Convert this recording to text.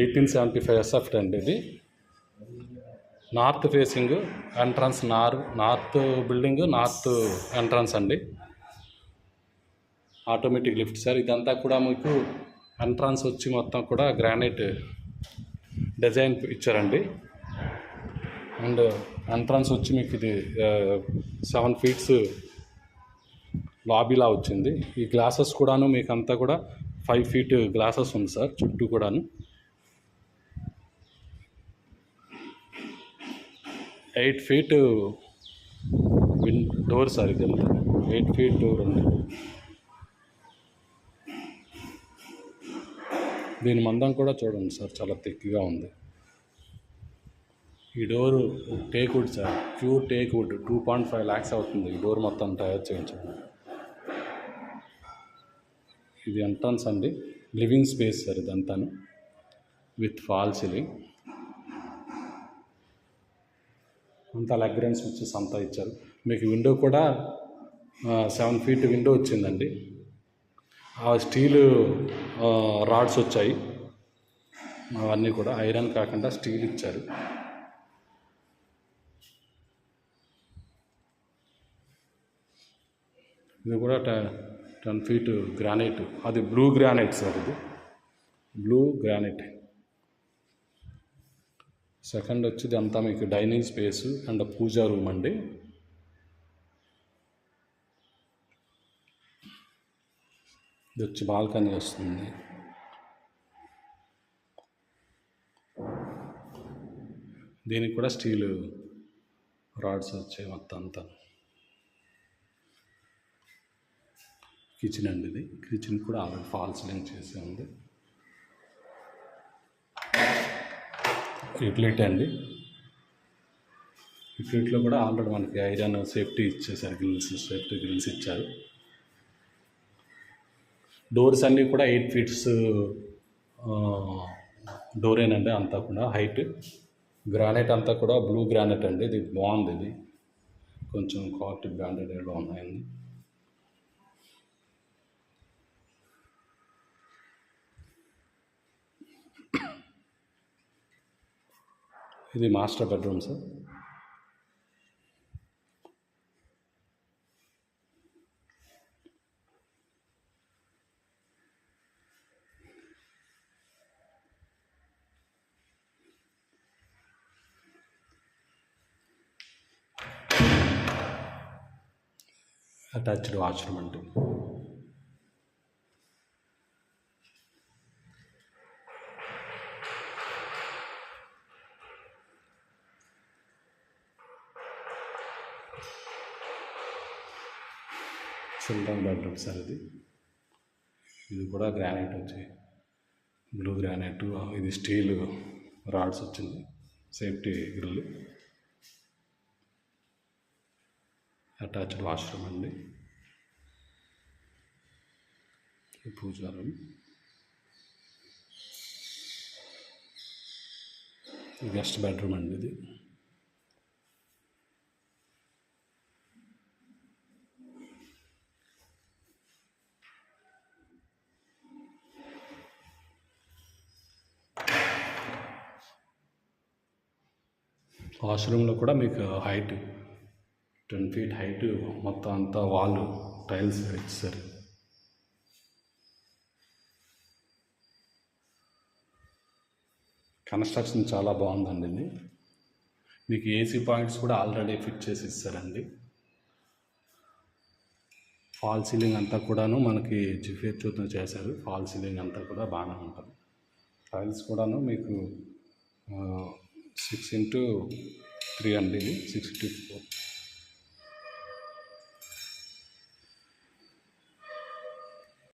1875 SFT అండి ఇది. North facing entrance, north building, north entrance అండి. Automatic lift sir. ఇదంతా కూడా మీకు ఎంట్రన్స్ వచ్చి మొత్తం కూడా గ్రానైట్ డిజైన్ ఇచ్చారండి. అండ్ ఎంట్రన్స్ వచ్చి మీకు ఇది 7 feet లాబీలా వచ్చింది. ఈ గ్లాసెస్ కూడాను మీకు అంతా కూడా 5 feet గ్లాసెస్ ఉంది సార్ చుట్టూ కూడాను. 8 feet డోర్ సార్ ఇదంతా. 8 feet డోర్ ఉంది. దీని మందం కూడా చూడండి సార్, చాలా థిక్గా ఉంది. ఈ door teak wood sir, pure teak wood. 2.5 lakhs అవుతుంది ఈ డోర్ మొత్తం తయారు చేయించడం. ఇది ఎంట్రన్స్ అండి. లివింగ్ స్పేస్ సార్ ఇదంతాను, విత్ ఫాల్ సీలింగ్. అంతా లెగ్రెన్స్ స్విచెస్ అంతా ఇచ్చారు. మీకు విండో కూడా 7 feet విండో వచ్చిందండి. ఆ స్టీలు రాడ్స్ వచ్చాయి, అవన్నీ కూడా ఐరన్ కాకుండా స్టీల్ ఇచ్చారు. ఇది కూడా 10 feet గ్రానైట్. అది బ్లూ గ్రానైట్ సార్, ఇది బ్లూ గ్రానైట్. సెకండ్ వచ్చేది అంతా మీకు dining space and puja room అండి. ఇది వచ్చి బాల్కనీ వస్తుంది. దీనికి కూడా స్టీల్ రాడ్స్ వచ్చాయి మొత్తం అంతా. కిచెన్ అండి ఇది. కిచెన్ కూడా ఆల్రెడీ ఫాల్ సీలింగ్ చేసి ఉంది. యూటిలిటీ అండి. యూటిలిటీలో కూడా ఆల్రెడీ మనకి ఐరన్ సేఫ్టీ ఇచ్చేసారు, సేఫ్టీ గ్రిల్స్ ఇచ్చారు. డోర్స్ అన్నీ కూడా 8 feet డోరేనండి అంతా కూడా హైట్. గ్రానైట్ అంతా కూడా బ్లూ గ్రానైట్ అండి. ఇది బాగుంది, ఇది కొంచెం క్వాలిటీ బ్రాండెడ్లో ఉన్నాయండి. ఇది master bedroom sir. Attached washroom అండి. చిల్డ్రన్ బెడ్రూమ్ సార్ ఇది. ఇది కూడా గ్రానైట్ వచ్చి బ్లూ గ్రానైట్. ఇది స్టీల్ రాడ్స్ వచ్చింది, సేఫ్టీ గ్రిల్. అటాచ్డ్ వాష్రూమ్ అండి. పూజా రూమ్. గెస్ట్ బెడ్రూమ్ అండి ఇది. వాష్రూమ్లో కూడా మీకు హైట్ 10 feet హైట్ మొత్తం అంతా వాల్ టైల్స్ ఇచ్చారు. కన్స్ట్రక్షన్ చాలా బాగుందండి ఇది. మీకు ఏసీ పాయింట్స్ కూడా ఆల్రెడీ ఫిట్ చేసి ఇస్తారండి. ఫాల్ సీలింగ్ అంతా కూడాను మనకి జిఫేర్తో చేశారు. ఫాల్ సీలింగ్ అంతా కూడా బాగానే ఉంటుంది. టైల్స్ కూడాను మీకు 6x3 అండి, ఇది 6x4.